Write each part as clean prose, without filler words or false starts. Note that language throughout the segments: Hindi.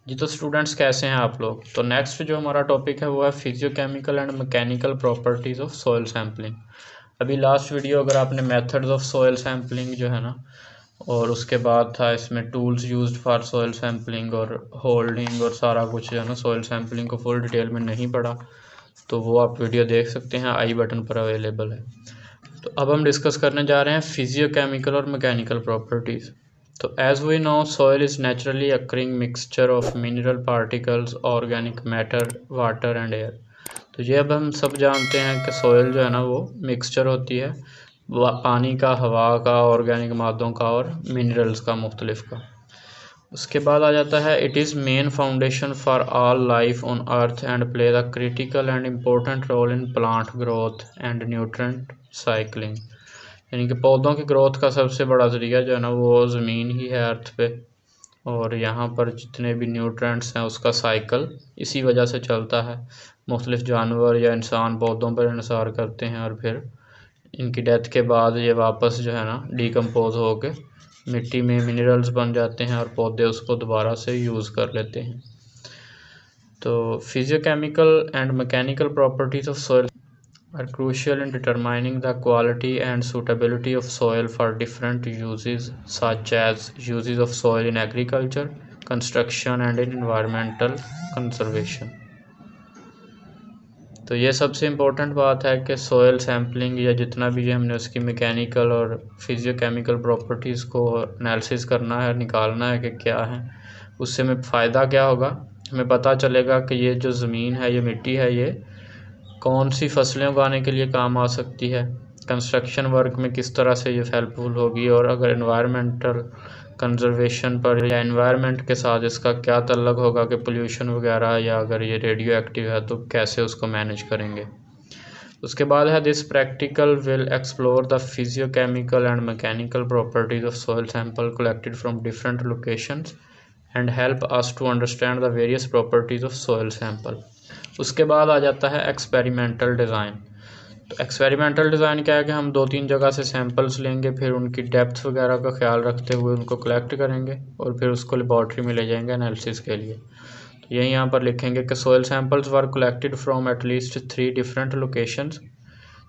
जी तो स्टूडेंट्स कैसे हैं आप लोग। तो नेक्स्ट जो हमारा टॉपिक है वो है physicochemical and mechanical properties of soil sampling. अभी लास्ट वीडियो अगर आपने मेथड्स ऑफ सॉइल सैम्पलिंग जो है ना, और उसके बाद था इसमें tools used for soil sampling और होल्डिंग और सारा कुछ जो है ना सॉइल सैम्पलिंग को फुल डिटेल में नहीं पढ़ा, तो वो आप वीडियो देख सकते हैं, आई बटन पर अवेलेबल है। तो अब हम डिस्कस करने जा रहे हैं फिजियोकेमिकल और मैकेनिकल प्रॉपर्टीज़। तो as we know soil is naturally occurring mixture of mineral particles, organic matter, water and air. तो ये अब हम सब जानते हैं कि सॉइल जो है ना वो मिक्सचर होती है पानी का, हवा का, ऑर्गेनिक मादों का और मिनरल्स का, मुख्तलिफ का। उसके बाद आ जाता है it is main foundation for all life on earth and play the critical and important role in plant growth and nutrient cycling. यानी कि पौधों की ग्रोथ का सबसे बड़ा ज़रिया जो है ना वो ज़मीन ही है अर्थ पे, और यहाँ पर जितने भी न्यूट्रेंट्स हैं उसका साइकिल इसी वजह से चलता है। मुख्तलिफ जानवर या इंसान पौधों पर इंसार करते हैं और फिर इनकी डेथ के बाद ये वापस जो है ना डिकम्पोज होके मिट्टी में मिनरल्स बन जाते हैं और पौधे उसको दोबारा से यूज़ कर लेते हैं। तो physicochemical and mechanical properties of soil are crucial in determining the quality and suitability of soil for different uses, such as uses of soil in agriculture, construction and in environmental conservation। तो ये सबसे इम्पोर्टेंट बात है कि सॉइल सैम्पलिंग या जितना भी ये हमने उसकी मैकेनिकल और फिजियोकेमिकल प्रॉपर्टीज़ को एनालिसिस करना है, निकालना है कि क्या है, उससे हमें फ़ायदा क्या होगा। हमें पता चलेगा कि ये जो ज़मीन है, ये मिट्टी है, ये कौन सी फसलें उगाने के लिए काम आ सकती है, कंस्ट्रक्शन वर्क में किस तरह से ये हेल्पफुल होगी, और अगर एनवायरमेंटल कंजर्वेशन पर या एनवायरनमेंट के साथ इसका क्या तल्लुक़ होगा कि पोल्यूशन वगैरह, या अगर ये रेडियो एक्टिव है तो कैसे उसको मैनेज करेंगे। उसके बाद है this practical will explore the physicochemical and mechanical properties of soil sample collected from different locations and help us to understand the various properties of soil sample. उसके बाद आ जाता है एक्सपेरिमेंटल डिज़ाइन। तो एक्सपेरिमेंटल डिज़ाइन क्या है कि हम 2-3 जगह से सैंपल्स लेंगे, फिर उनकी डेप्थ वगैरह का ख्याल रखते हुए उनको कलेक्ट करेंगे और फिर उसको लेबॉर्ट्री में ले जाएंगे एनालिसिस के लिए। तो यही यहाँ पर लिखेंगे कि soil samples were collected from at least 3 different locations.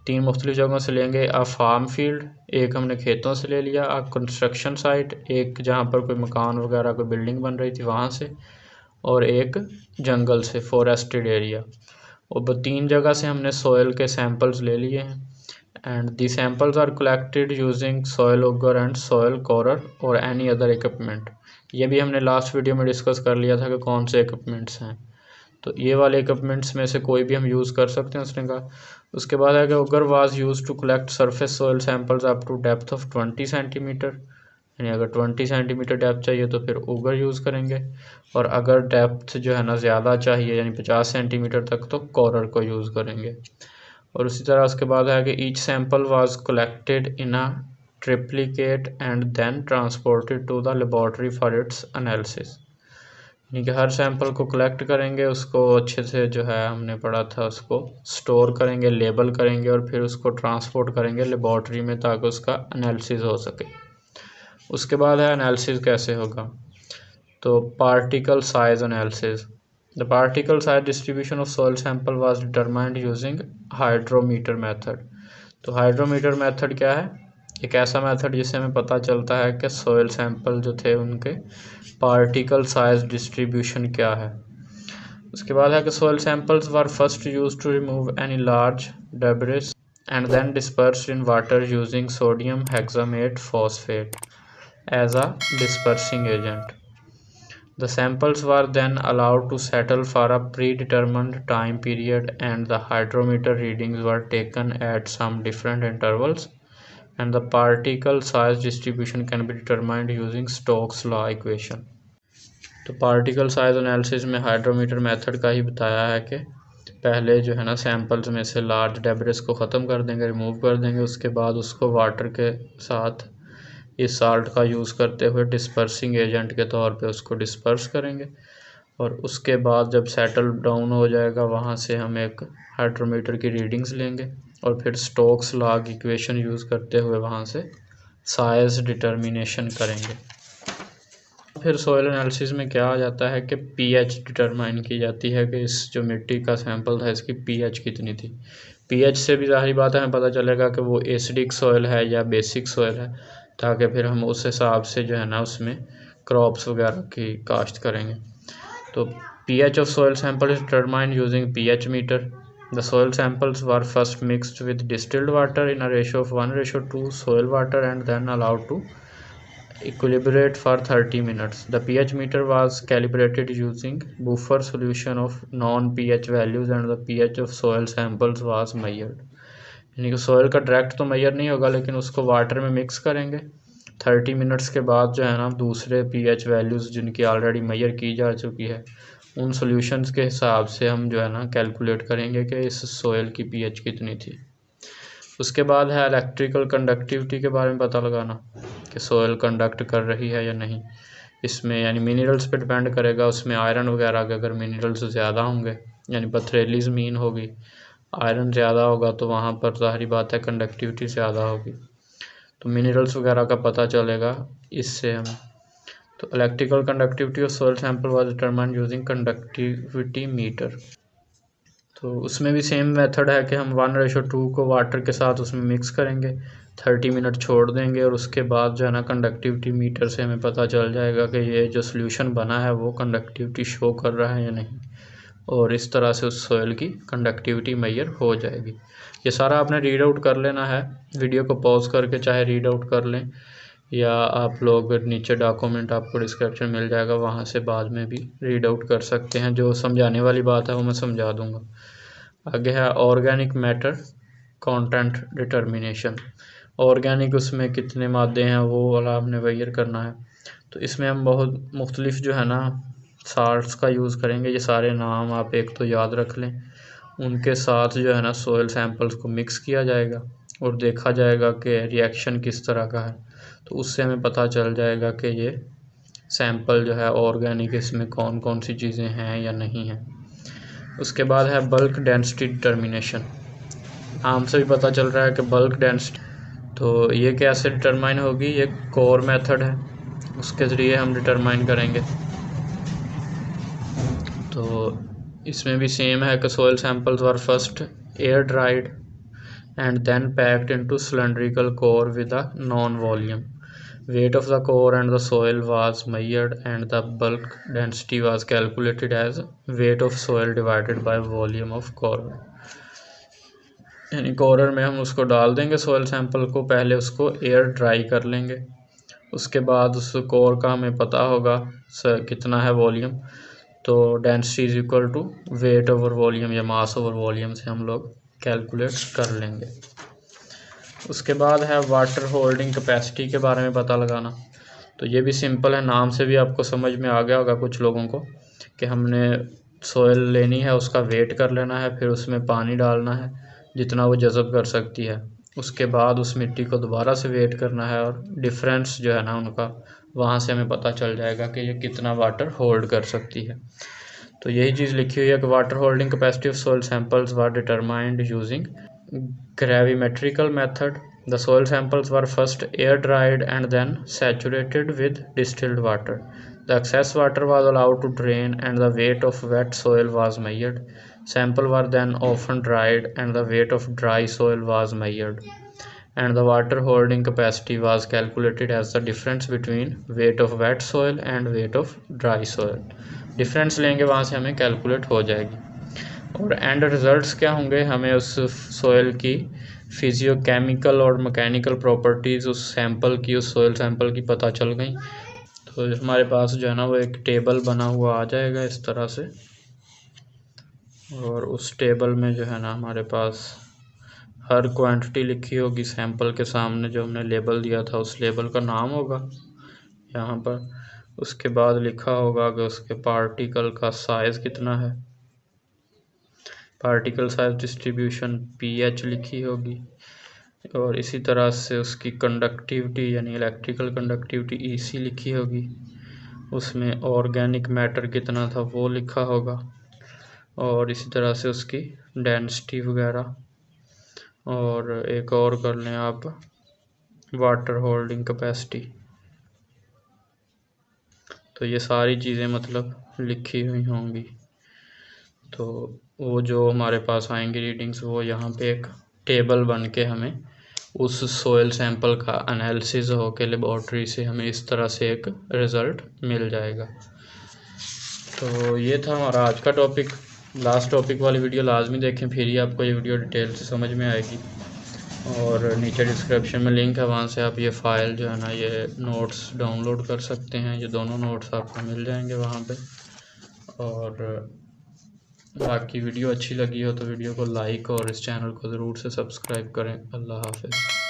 3 मुख्तलिफ जगहों से लेंगे। अ फार्म फील्ड, एक हमने खेतों से ले लिया। अ कंस्ट्रक्शन साइट, एक जहाँ पर कोई मकान वगैरह कोई बिल्डिंग बन रही थी वहाँ से, और एक जंगल से, फॉरेस्टेड एरिया। और 3 जगह से हमने सॉइल के सैंपल्स ले लिए हैं। And the samples are collected using soil auger and soil corer और एनी अदर इक्विपमेंट। ये भी हमने लास्ट वीडियो में डिस्कस कर लिया था कि कौन से इक्विपमेंट्स हैं, तो ये वाले इक्विपमेंट्स में से कोई भी हम यूज़ कर सकते हैं उसने कहा। उसके बाद है कि auger was use to collect surface soil samples up to depth of 20 centimetre. यानी अगर 20 सेंटीमीटर डेप्थ चाहिए तो फिर ऑगर यूज़ करेंगे, और अगर डेप्थ जो है ना ज़्यादा चाहिए यानी 50 सेंटीमीटर तक तो कोरर को यूज़ करेंगे। और उसी तरह उसके बाद है कि each sample was collected in a triplicate and then transported to the laboratory for its analysis. यानी कि हर सैंपल को कलेक्ट करेंगे, उसको अच्छे से जो है हमने पढ़ा था उसको स्टोर करेंगे, लेबल करेंगे और फिर उसको ट्रांसपोर्ट करेंगे लेबॉर्ट्री में ताकि उसका एनालिसिस हो सके। उसके बाद है एनालिसिस कैसे होगा। तो particle size analysis. The particle size distribution of soil sample was determined using hydrometer method. तो हाइड्रोमीटर मेथड क्या है? एक ऐसा मेथड जिससे हमें पता चलता है कि सॉइल सैंपल जो थे उनके पार्टिकल साइज डिस्ट्रीब्यूशन क्या है। उसके बाद है कि soil samples were first used to remove any large debris and then dispersed in water using sodium hexametaphosphate as a dispersing agent. The samples were then allowed to settle for a predetermined time period and the hydrometer readings were taken at some different intervals, and the particle size distribution can be determined using Stokes law equation। तो पार्टिकल साइज एनालिसिस में हाइड्रोमीटर मेथड का ही बताया है कि पहले जो है ना सैंपल्स में से लार्ज डेब्रिस को ख़त्म कर देंगे, रिमूव कर देंगे, उसके बाद उसको वाटर के साथ इस साल्ट का यूज़ करते हुए डिस्पर्सिंग एजेंट के तौर पे उसको डिस्पर्स करेंगे, और उसके बाद जब सेटल डाउन हो जाएगा वहाँ से हम एक हाइड्रोमीटर की रीडिंग्स लेंगे और फिर स्टोक्स लॉ की इक्वेशन यूज़ करते हुए वहाँ से साइज डिटर्मिनेशन करेंगे। फिर सॉइल एनालिसिस में क्या आ जाता है कि पीएच डिटरमाइन की जाती है कि इस जो मिट्टी का सैंपल था इसकी पीएच कितनी थी। पीएच से भी ज़ाहिर बात है हमें पता चलेगा कि वो एसिडिक सॉइल है या बेसिक सॉइल है, ताकि फिर हम उस हिसाब से जो है ना उसमें क्रॉप्स वगैरह की काश्त करेंगे। तो pH of soil sample is determined using pH meter. The soil samples were first mixed with distilled water in a ratio of 1:2 soil water and then allowed to equilibrate for 30 minutes. The pH meter was calibrated using buffer solution of non-pH values and the pH of soil samples was measured. यानी कि सॉइल का डायरेक्ट तो मेजर नहीं होगा, लेकिन उसको वाटर में मिक्स करेंगे। 30 मिनट्स के बाद जो है ना दूसरे पीएच वैल्यूज़ जिनकी ऑलरेडी मेजर की जा चुकी है उन सॉल्यूशंस के हिसाब से हम जो है ना कैलकुलेट करेंगे कि इस सॉइल की पीएच कितनी थी। उसके बाद है इलेक्ट्रिकल कंडक्टिविटी के बारे में पता लगाना कि सॉइल कंडक्ट कर रही है या नहीं। इसमें यानी मिनरल्स पे डिपेंड करेगा, उसमें आयरन वगैरह के अगर मिनरल्स ज़्यादा होंगे यानी पथरीली ज़मीन होगी, आयरन ज़्यादा होगा तो वहाँ पर ज़ाहिर बात है कंडक्टिविटी ज़्यादा होगी, तो मिनरल्स वगैरह का पता चलेगा इससे हमें। तो electrical conductivity of soil sample was determined using conductivity meter. तो उसमें भी सेम मेथड है कि हम 1:2 को वाटर के साथ उसमें मिक्स करेंगे, 30 मिनट छोड़ देंगे और उसके बाद जो है ना कंडक्टिविटी मीटर से हमें पता चल जाएगा कि ये जो सोल्यूशन बना है वो कंडक्टिविटी शो कर रहा है या नहीं, और इस तरह से उस सॉइल की कंडक्टिविटी मेजर हो जाएगी। ये सारा आपने रीड आउट कर लेना है, वीडियो को पॉज करके चाहे रीड आउट कर लें या आप लोग नीचे डॉक्यूमेंट आपको डिस्क्रिप्शन मिल जाएगा वहाँ से बाद में भी रीड आउट कर सकते हैं। जो समझाने वाली बात है वो मैं समझा दूँगा। आगे है organic matter content determination. Organic उसमें कितने मादे हैं वो वाला आपने मेजर करना है। तो इसमें हम बहुत मुख्तलिफ जो है ना साल्ट्स का यूज़ करेंगे। ये सारे नाम आप एक तो याद रख लें, उनके साथ जो है ना सॉइल सैंपल्स को मिक्स किया जाएगा और देखा जाएगा कि रिएक्शन किस तरह का है, तो उससे हमें पता चल जाएगा कि ये सैंपल जो है ऑर्गेनिक, इसमें कौन कौन सी चीज़ें हैं या नहीं हैं। उसके बाद है बल्क डेंसिटी डिटर्मिनेशन। नाम से भी पता चल रहा है कि बल्क डेंसिटी, तो ये कैसे डिटरमाइन होगी, ये कोर मेथड है, उसके ज़रिए हम डिटरमाइन करेंगे। तो इसमें भी सेम है कि soil samples were first air dried and then packed into cylindrical core with a known volume. Weight of the core and the soil was measured and the bulk density was calculated as weight of soil divided by volume of core। यानी कोरर में हम उसको डाल देंगे सॉइल सैंपल को, पहले उसको एयर ड्राई कर लेंगे, उसके बाद उस कोर का हमें पता होगा कितना है वॉल्यूम, तो density is equal to weight over volume या मास ओवर वॉल्यूम से हम लोग कैलकुलेट कर लेंगे। उसके बाद है वाटर होल्डिंग कैपेसिटी के बारे में पता लगाना। तो ये भी सिंपल है, नाम से भी आपको समझ में आ गया होगा कुछ लोगों को कि हमने सॉइल लेनी है, उसका वेट कर लेना है, फिर उसमें पानी डालना है जितना वो जज़ब कर सकती है, उसके बाद उस मिट्टी को दोबारा से वेट करना है और डिफरेंस जो है ना उनका, वहाँ से हमें पता चल जाएगा कि ये कितना वाटर होल्ड कर सकती है। तो यही चीज़ लिखी हुई है कि water holding capacity of soil samples were determined using gravimetrical method. The soil samples were first air dried and then saturated with distilled water. The excess water was allowed to drain and the weight of wet soil was measured. Samples were then often dried and the weight of dry soil was measured. And the water holding capacity was calculated as the difference between weight of wet soil and weight of dry soil. Difference लेंगे वहाँ से हमें calculate हो जाएगी। और एंड रिज़ल्ट्स क्या होंगे, हमें उस सॉइल की फिजियोकेमिकल और मैकेनिकल प्रॉपर्टीज़ उस सैंपल की, उस सॉइल सैंपल की पता चल गई। तो हमारे पास जो है ना वो एक टेबल बना हुआ आ जाएगा इस तरह से, और उस टेबल में जो है ना हमारे पास हर क्वांटिटी लिखी होगी सैंपल के सामने, जो हमने लेबल दिया था उस लेबल का नाम होगा यहाँ पर। उसके बाद लिखा होगा कि उसके पार्टिकल का साइज़ कितना है, पार्टिकल साइज डिस्ट्रीब्यूशन पीएच लिखी होगी, और इसी तरह से उसकी कंडक्टिविटी यानी इलेक्ट्रिकल कंडक्टिविटी ईसी लिखी होगी, उसमें ऑर्गेनिक मैटर कितना था वो लिखा होगा, और इसी तरह से उसकी डेंसिटी वगैरह, और एक और कर लें आप वाटर होल्डिंग कैपेसिटी। तो ये सारी चीज़ें मतलब लिखी हुई होंगी। तो वो जो हमारे पास आएंगी रीडिंग्स, वो यहाँ पे एक टेबल बन के हमें उस सोयल सैंपल का एनालिसिस होके लेबॉर्ट्री से हमें इस तरह से एक रिज़ल्ट मिल जाएगा। तो ये था हमारा आज का टॉपिक। लास्ट टॉपिक वाली वीडियो लाजमी देखें, फिर ही आपको ये वीडियो डिटेल से समझ में आएगी। और नीचे डिस्क्रिप्शन में लिंक है, वहाँ से आप ये फ़ाइल जो है ना, ये नोट्स डाउनलोड कर सकते हैं। ये दोनों नोट्स आपको मिल जाएंगे वहाँ पे। और बाकी वीडियो अच्छी लगी हो तो वीडियो को लाइक और इस चैनल को ज़रूर से सब्सक्राइब करें। अल्लाह हाफ़िज़।